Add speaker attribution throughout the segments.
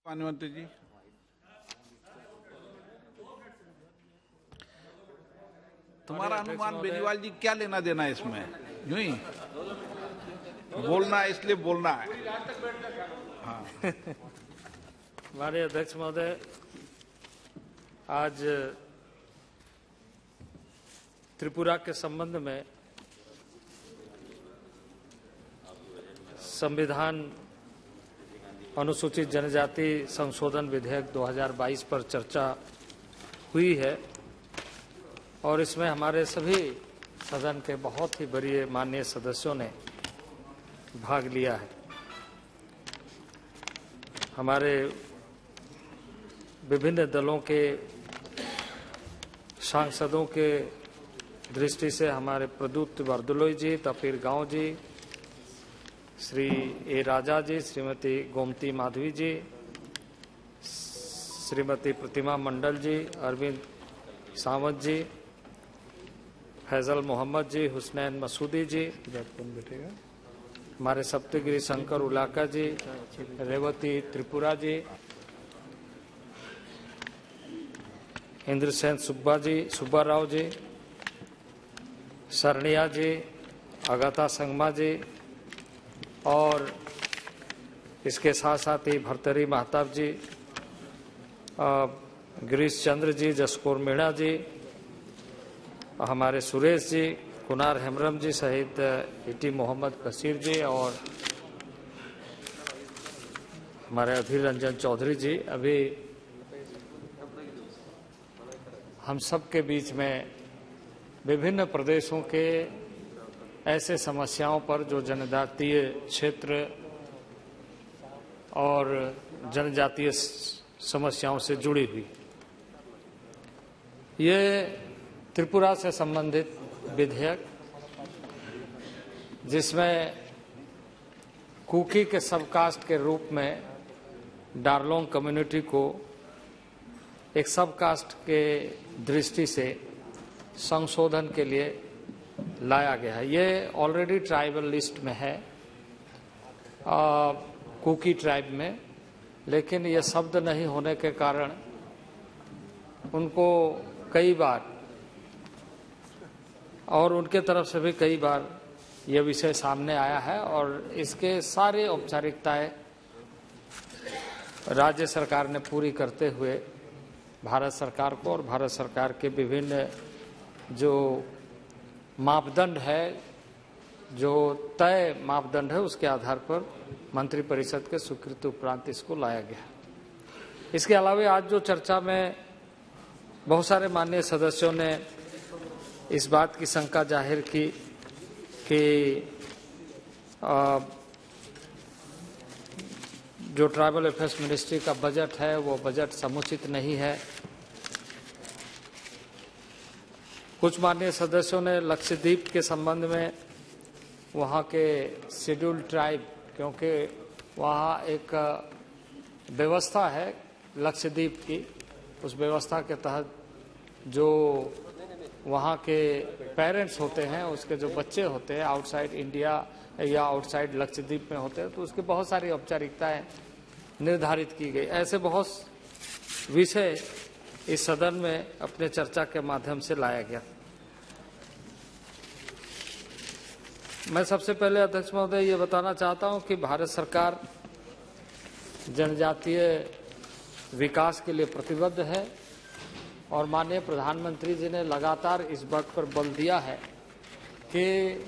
Speaker 1: पानीवती जी, तुम्हारा अनुमान बेनीवाल जी क्या लेना देना है इसमें? यूं ही बोलना है, इसलिए बोलना है। हाँ।
Speaker 2: माननीय अध्यक्ष महोदय, आज त्रिपुरा के संबंध में संविधान अनुसूचित जनजाति संशोधन विधेयक 2022 पर चर्चा हुई है और इसमें हमारे सभी सदन के बहुत ही वरीय माननीय सदस्यों ने भाग लिया है। हमारे विभिन्न दलों के सांसदों के दृष्टि से हमारे प्रद्युत बरदलोई जी, तपीर गांव जी, श्री ए राजा जी, श्रीमती गोमती माधवी जी, श्रीमती प्रतिमा मंडल जी, अरविंद सावंत जी, फैजल मोहम्मद जी, हुसनैन मसूदी जी, हमारे सप्तगिरी शंकर उलाका जी, रेवती त्रिपुरा जी, इंद्रसेन सुब्बा राव जी, शरणिया जी, अगाथा संगमा जी और इसके साथ साथ ही भरतरी महताब जी, गिरीश चंद्र जी, जसकोर मीणा जी, हमारे सुरेश जी, कुनार हेमरम जी सहित इटी मोहम्मद कसीर जी और हमारे अधीर रंजन चौधरी जी। अभी हम सब के बीच में विभिन्न प्रदेशों के ऐसे समस्याओं पर जो जनजातीय क्षेत्र और जनजातीय समस्याओं से जुड़ी हुई, ये त्रिपुरा से संबंधित विधेयक जिसमें कुकी के सबकास्ट के रूप में डारलोंग कम्युनिटी को एक सबकास्ट के दृष्टि से संशोधन के लिए लाया गया है। ये ऑलरेडी ट्राइबल लिस्ट में है कुकी ट्राइब में, लेकिन ये शब्द नहीं होने के कारण उनको कई बार और उनके तरफ से भी कई बार यह विषय सामने आया है और इसके सारे औपचारिकताएं राज्य सरकार ने पूरी करते हुए भारत सरकार को और भारत सरकार के विभिन्न जो मापदंड है, जो तय मापदंड है, उसके आधार पर मंत्रिपरिषद के स्वीकृति उपरांत इसको लाया गया। इसके अलावा आज जो चर्चा में बहुत सारे माननीय सदस्यों ने इस बात की शंका जाहिर की कि जो ट्राइबल अफेयर्स मिनिस्ट्री का बजट है वो बजट समुचित नहीं है। कुछ माननीय सदस्यों ने लक्षद्वीप के संबंध में वहाँ के शेड्यूल्ड ट्राइब, क्योंकि वहाँ एक व्यवस्था है लक्षद्वीप की, उस व्यवस्था के तहत जो वहाँ के पेरेंट्स होते हैं, उसके जो बच्चे होते हैं आउटसाइड इंडिया या आउटसाइड लक्षद्वीप में होते हैं, तो उसकी बहुत सारी औपचारिकताएं निर्धारित की गई। ऐसे बहुत विषय इस सदन में अपने चर्चा के माध्यम से लाया गया। मैं सबसे पहले अध्यक्ष महोदय ये बताना चाहता हूं कि भारत सरकार जनजातीय विकास के लिए प्रतिबद्ध है और माननीय प्रधानमंत्री जी ने लगातार इस बात पर बल दिया है कि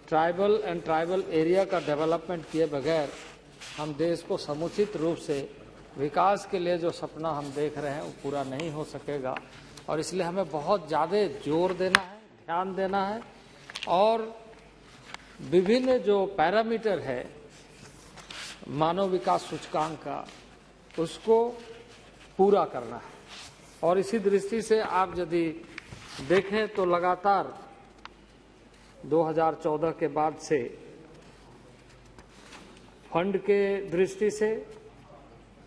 Speaker 2: ट्राइबल एरिया का डेवलपमेंट किए बगैर हम देश को समुचित रूप से विकास के लिए जो सपना हम देख रहे हैं वो पूरा नहीं हो सकेगा और इसलिए हमें बहुत ज़्यादा जोर देना है, ध्यान देना है और विभिन्न जो पैरामीटर है मानव विकास सूचकांक का, उसको पूरा करना है। और इसी दृष्टि से आप यदि देखें तो लगातार 2014 के बाद से फंड के दृष्टि से,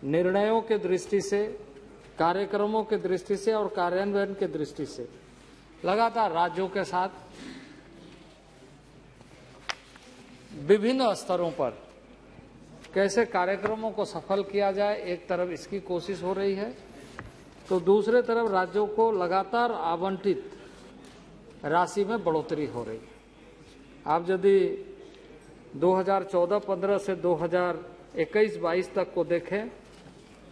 Speaker 2: निर्णयों के दृष्टि से, कार्यक्रमों के दृष्टि से और कार्यान्वयन के दृष्टि से लगातार राज्यों के साथ विभिन्न स्तरों पर कैसे कार्यक्रमों को सफल किया जाए, एक तरफ इसकी कोशिश हो रही है, तो दूसरे तरफ राज्यों को लगातार आवंटित राशि में बढ़ोतरी हो रही है। आप यदि 2014-15 से 2021-22 तक को देखें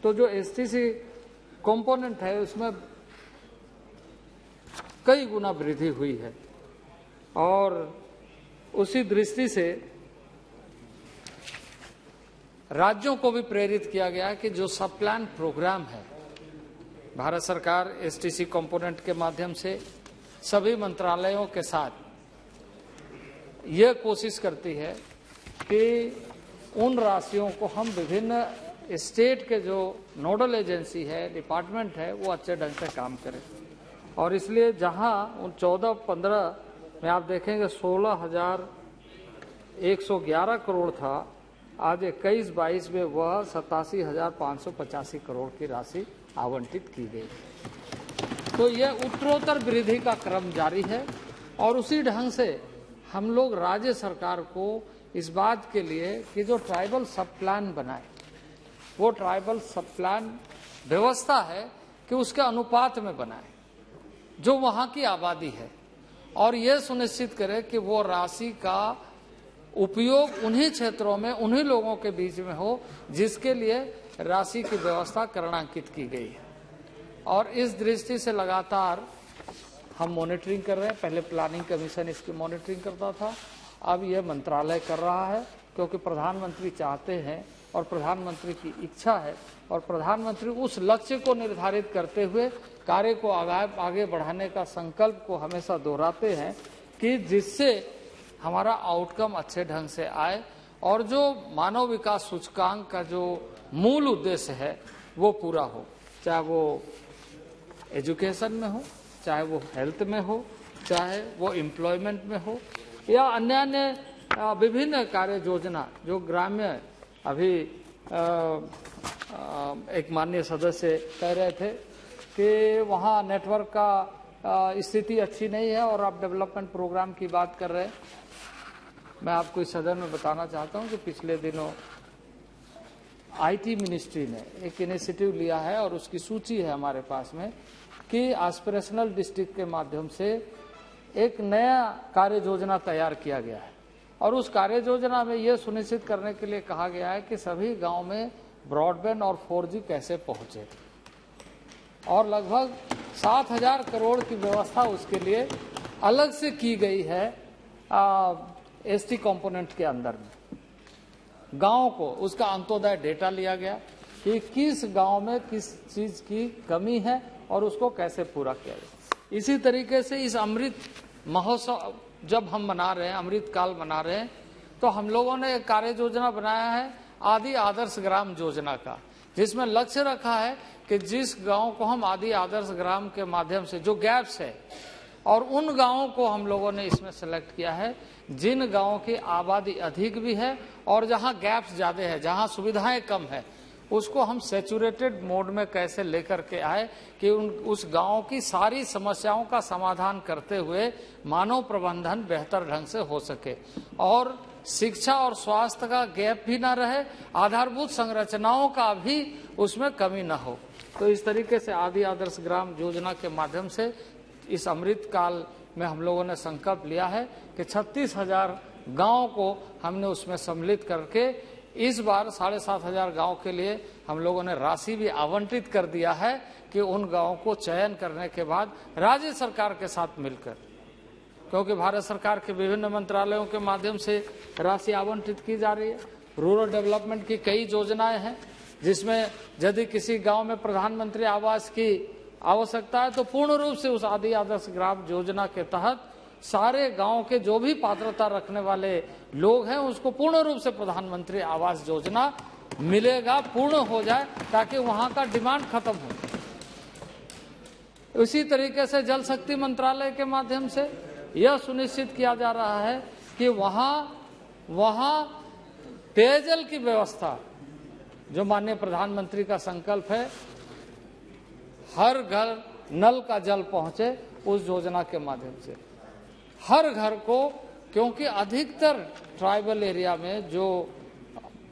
Speaker 2: तो जो एसटीसी कंपोनेंट है उसमें कई गुना वृद्धि हुई है, और उसी दृष्टि से राज्यों को भी प्रेरित किया गया कि जो सब प्लान प्रोग्राम है, भारत सरकार एसटीसी कंपोनेंट के माध्यम से सभी मंत्रालयों के साथ यह कोशिश करती है कि उन राशियों को हम विभिन्न स्टेट के जो नोडल एजेंसी है, डिपार्टमेंट है, वो अच्छे ढंग से काम करें। और इसलिए जहां उन 14-15 में आप देखेंगे 16,111 करोड़ था, आज 21-22 में वह 87,585 करोड़ की राशि आवंटित की गई। तो यह उत्तरोत्तर वृद्धि का क्रम जारी है, और उसी ढंग से हम लोग राज्य सरकार को इस बात के लिए कि जो ट्राइबल सब प्लान बनाए, वो ट्राइबल सब प्लान व्यवस्था है कि उसके अनुपात में बनाए जो वहां की आबादी है, और यह सुनिश्चित करे कि वो राशि का उपयोग उन्हीं क्षेत्रों में उन्हीं लोगों के बीच में हो जिसके लिए राशि की व्यवस्था करणांकित की गई है। और इस दृष्टि से लगातार हम मॉनिटरिंग कर रहे हैं। पहले प्लानिंग कमीशन इसकी मॉनिटरिंग करता था, अब यह मंत्रालय कर रहा है, क्योंकि प्रधानमंत्री चाहते हैं और प्रधानमंत्री की इच्छा है, और प्रधानमंत्री उस लक्ष्य को निर्धारित करते हुए कार्य को आगे बढ़ाने का संकल्प को हमेशा दोहराते हैं कि जिससे हमारा आउटकम अच्छे ढंग से आए और जो मानव विकास सूचकांक का जो मूल उद्देश्य है वो पूरा हो, चाहे वो एजुकेशन में हो, चाहे वो हेल्थ में हो, चाहे वो एम्प्लॉयमेंट में हो, या अन्य विभिन्न कार्य योजना जो ग्राम्य। अभी एक माननीय सदस्य कह रहे थे कि वहाँ नेटवर्क का स्थिति अच्छी नहीं है और आप डेवलपमेंट प्रोग्राम की बात कर रहे हैं। मैं आपको इस सदन में बताना चाहता हूँ कि पिछले दिनों आईटी मिनिस्ट्री ने एक इनिशिएटिव लिया है, और उसकी सूची है हमारे पास में, कि एस्पिरेशनल डिस्ट्रिक्ट के माध्यम से एक नया कार्य योजना तैयार किया गया है, और उस कार्य योजना में यह सुनिश्चित करने के लिए कहा गया है कि सभी गांव में ब्रॉडबैंड और 4G कैसे पहुंचे, और लगभग 7,000 करोड़ की व्यवस्था उसके लिए अलग से की गई है एसटी कंपोनेंट के अंदर में। गांव को उसका अंत्योदय डेटा लिया गया कि किस गांव में किस चीज की कमी है और उसको कैसे पूरा किया जाए। इसी तरीके से इस अमृत महोत्सव जब हम मना रहे हैं, अमृत काल मना रहे हैं, तो हम लोगों ने एक कार्य योजना बनाया है आदि आदर्श ग्राम योजना का, जिसमें लक्ष्य रखा है कि जिस गांव को हम आदि आदर्श ग्राम के माध्यम से जो गैप्स है, और उन गांवों को हम लोगों ने इसमें सेलेक्ट किया है जिन गांवों की आबादी अधिक भी है और जहां गैप्स ज्यादा है, जहां सुविधाएं कम है, उसको हम सैचुरेटेड मोड में कैसे लेकर के आए कि उस गांव की सारी समस्याओं का समाधान करते हुए मानव प्रबंधन बेहतर ढंग से हो सके, और शिक्षा और स्वास्थ्य का गैप भी ना रहे, आधारभूत संरचनाओं का भी उसमें कमी न हो। तो इस तरीके से आदि आदर्श ग्राम योजना के माध्यम से इस अमृत काल में हम लोगों ने संकल्प लिया है कि 36,000 गाँव को हमने उसमें सम्मिलित करके इस बार 7,500 गांव के लिए हम लोगों ने राशि भी आवंटित कर दिया है कि उन गांवों को चयन करने के बाद राज्य सरकार के साथ मिलकर, क्योंकि भारत सरकार के विभिन्न मंत्रालयों के माध्यम से राशि आवंटित की जा रही है। रूरल डेवलपमेंट की कई योजनाएं हैं, जिसमें यदि किसी गांव में प्रधानमंत्री आवास की आवश्यकता है तो पूर्ण रूप से उस आदि आदर्श ग्राम योजना के तहत सारे गांव के जो भी पात्रता रखने वाले लोग हैं उसको पूर्ण रूप से प्रधानमंत्री आवास योजना मिलेगा, पूर्ण हो जाए, ताकि वहां का डिमांड खत्म हो। उसी तरीके से जल शक्ति मंत्रालय के माध्यम से यह सुनिश्चित किया जा रहा है कि वहां पेयजल की व्यवस्था, जो माननीय प्रधानमंत्री का संकल्प है हर घर नल का जल पहुंचे, उस योजना के माध्यम से हर घर को, क्योंकि अधिकतर ट्राइबल एरिया में जो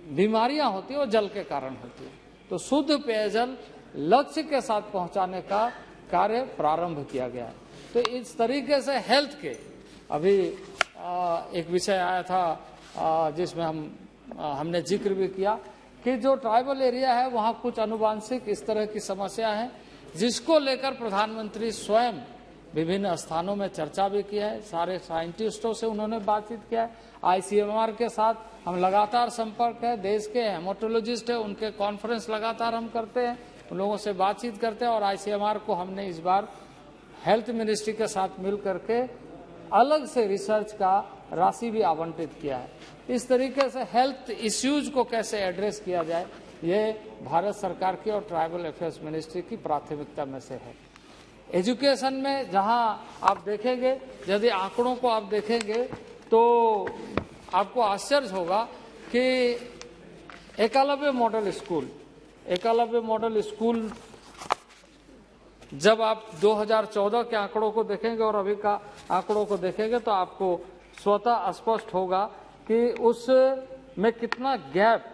Speaker 2: बीमारियां होती है वो जल के कारण होती है। तो शुद्ध पेयजल लक्ष्य के साथ पहुंचाने का कार्य प्रारंभ किया गया है। तो इस तरीके से हेल्थ के अभी एक विषय आया था जिसमें हमने जिक्र भी किया कि जो ट्राइबल एरिया है वहाँ कुछ अनुवांशिक इस तरह की समस्या है जिसको लेकर प्रधानमंत्री स्वयं विभिन्न स्थानों में चर्चा भी किया है। सारे साइंटिस्टों से उन्होंने बातचीत किया है। ICMR के साथ हम लगातार संपर्क है। देश के हेमाटोलॉजिस्ट है उनके कॉन्फ्रेंस लगातार हम करते हैं, उन लोगों से बातचीत करते हैं। और ICMR को हमने इस बार हेल्थ मिनिस्ट्री के साथ मिल करके अलग से रिसर्च का राशि भी आवंटित किया है। इस तरीके से हेल्थ इश्यूज को कैसे एड्रेस किया जाए ये भारत सरकार की और ट्राइबल अफेयर्स मिनिस्ट्री की प्राथमिकता में से है। एजुकेशन में जहां आप देखेंगे, यदि आंकड़ों को आप देखेंगे तो आपको आश्चर्य होगा कि एकलव्य मॉडल स्कूल जब आप 2014 के आंकड़ों को देखेंगे और अभी का आंकड़ों को देखेंगे तो आपको स्वतः स्पष्ट होगा कि उसमें कितना गैप।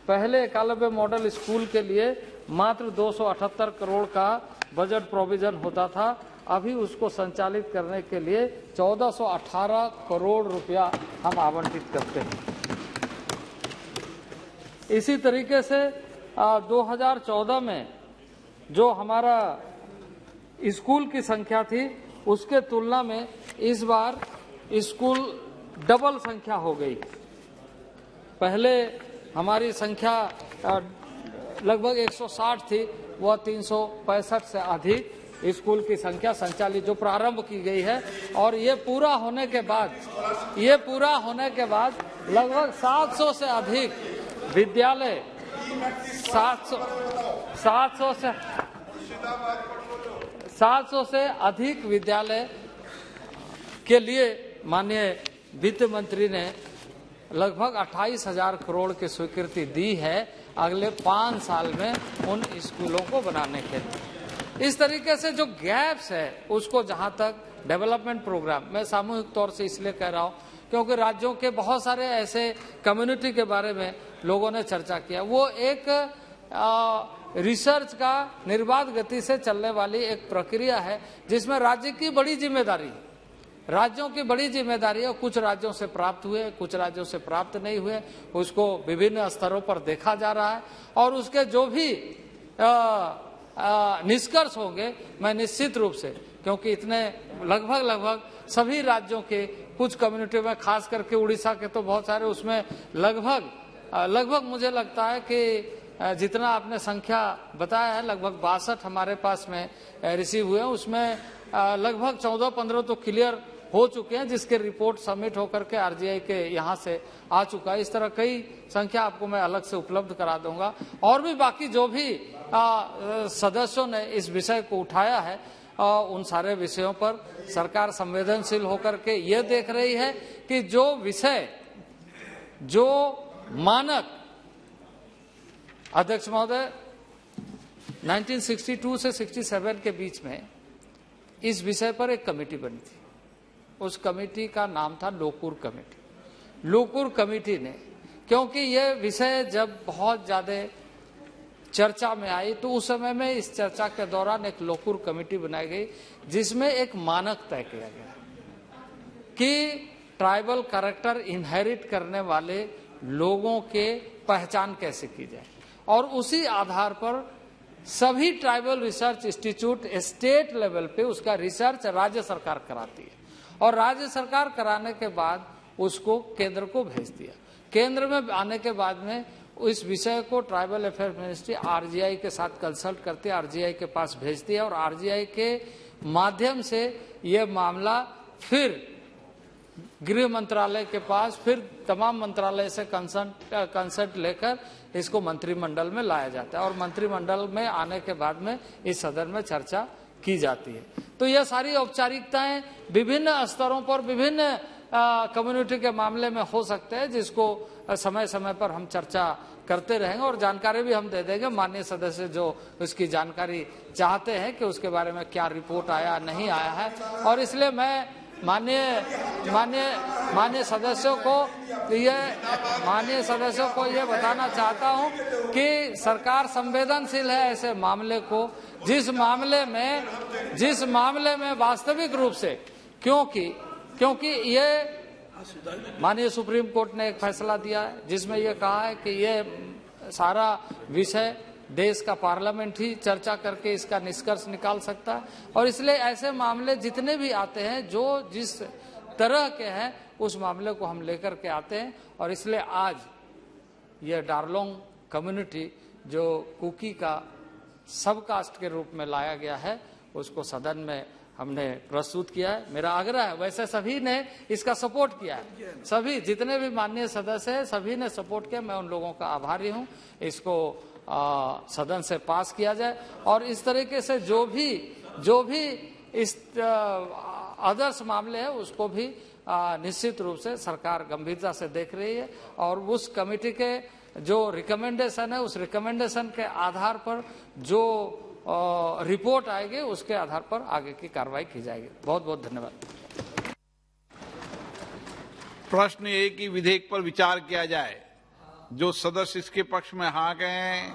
Speaker 2: पहले एकलव्य मॉडल स्कूल के लिए मात्र 278 करोड़ का बजट प्रोविजन होता था, अभी उसको संचालित करने के लिए 1418 करोड़ रुपया हम आवंटित करते हैं। इसी तरीके से 2014 में जो हमारा स्कूल की संख्या थी उसके तुलना में इस बार स्कूल डबल संख्या हो गई। पहले हमारी संख्या लगभग 160 थी, वह 365 से अधिक स्कूल की संख्या संचालित जो प्रारंभ की गई है। और ये पूरा होने के बाद लगभग 700 से अधिक विद्यालय 700 से अधिक विद्यालय के लिए माननीय वित्त मंत्री ने लगभग 28,000 करोड़ की स्वीकृति दी है अगले 5 साल में उन स्कूलों को बनाने के लिए। इस तरीके से जो गैप्स है उसको जहां तक डेवलपमेंट प्रोग्राम, मैं सामूहिक तौर से इसलिए कह रहा हूं क्योंकि राज्यों के बहुत सारे ऐसे कम्युनिटी के बारे में लोगों ने चर्चा किया। वो एक रिसर्च का निर्बाध गति से चलने वाली एक प्रक्रिया है जिसमें राज्य की बड़ी जिम्मेदारी है, राज्यों की बड़ी जिम्मेदारी है। कुछ राज्यों से प्राप्त हुए, कुछ राज्यों से प्राप्त नहीं हुए, उसको विभिन्न स्तरों पर देखा जा रहा है और उसके जो भी निष्कर्ष होंगे मैं निश्चित रूप से, क्योंकि इतने लगभग सभी राज्यों के कुछ कम्युनिटी में, खास करके उड़ीसा के तो बहुत सारे, उसमें लगभग मुझे लगता है कि जितना आपने संख्या बताया है लगभग 62 हमारे पास में रिसीव हुए हैं, उसमें लगभग 14-15 तो क्लियर हो चुके हैं जिसके रिपोर्ट सबमिट होकर के RGI के यहाँ से आ चुका है। इस तरह कई संख्या आपको मैं अलग से उपलब्ध करा दूंगा। और भी बाकी जो भी सदस्यों ने इस विषय को उठाया है उन सारे विषयों पर सरकार संवेदनशील होकर के ये देख रही है कि जो विषय, जो मानक, अध्यक्ष महोदय 1962 से 67 के बीच में इस विषय पर एक कमेटी बनी थी। उस कमेटी का नाम था लोकूर कमेटी। लोकूर कमेटी ने, क्योंकि यह विषय जब बहुत ज्यादा चर्चा में आई तो उस समय में इस चर्चा के दौरान एक लोकूर कमेटी बनाई गई जिसमें एक मानक तय किया गया कि ट्राइबल कैरेक्टर इनहेरिट करने वाले लोगों के पहचान कैसे की जाए। और उसी आधार पर सभी tribal research institute state level पे उसका रिसर्च राज्य सरकार कराती है और राज्य सरकार कराने के बाद उसको केंद्र को भेज दिया। केंद्र में आने के बाद में इस विषय को ट्राइबल अफेयर मिनिस्ट्री RGI के साथ कंसल्ट करती है, RGI के पास भेजती है और RGI के माध्यम से यह मामला फिर गृह मंत्रालय के पास, फिर तमाम मंत्रालय से कंसल्ट लेकर इसको मंत्रिमंडल में लाया जाता है और मंत्रिमंडल में आने के बाद में इस सदन में चर्चा की जाती है। तो यह सारी औपचारिकताएं विभिन्न स्तरों पर, विभिन्न कम्युनिटी के मामले में हो सकते हैं जिसको समय समय पर हम चर्चा करते रहेंगे और जानकारी भी हम दे देंगे। माननीय सदस्य जो उसकी जानकारी चाहते हैं कि उसके बारे में क्या रिपोर्ट आया नहीं आया है, और इसलिए मैं माननीय सदस्यों को ये बताना चाहता हूं कि सरकार संवेदनशील है ऐसे मामले को, जिस मामले में वास्तविक रूप से, क्योंकि ये माननीय सुप्रीम कोर्ट ने एक फैसला दिया है जिसमें ये कहा है कि ये सारा विषय देश का पार्लियामेंट ही चर्चा करके इसका निष्कर्ष निकाल सकता है, और इसलिए ऐसे मामले जितने भी आते हैं जो जिस तरह के हैं उस मामले को हम लेकर के आते हैं। और इसलिए आज ये डारलोंग कम्युनिटी जो कुकी का सब कास्ट के रूप में लाया गया है उसको सदन में हमने प्रस्तुत किया है। मेरा आग्रह है, वैसे सभी ने इसका सपोर्ट किया है, सभी जितने भी माननीय सदस्य हैं सभी ने सपोर्ट किया, मैं उन लोगों का आभारी हूं। इसको सदन से पास किया जाए और इस तरीके से जो भी इस आदर्श मामले है उसको भी निश्चित रूप से सरकार गंभीरता से देख रही है, और उस कमेटी के जो रिकमेंडेशन है उस रिकमेंडेशन के आधार पर जो रिपोर्ट आएगी उसके आधार पर आगे की कार्रवाई की जाएगी। बहुत बहुत धन्यवाद।
Speaker 1: प्रश्न ये कि विधेयक पर विचार किया जाए। जो सदस्य इसके पक्ष में हाँ कहें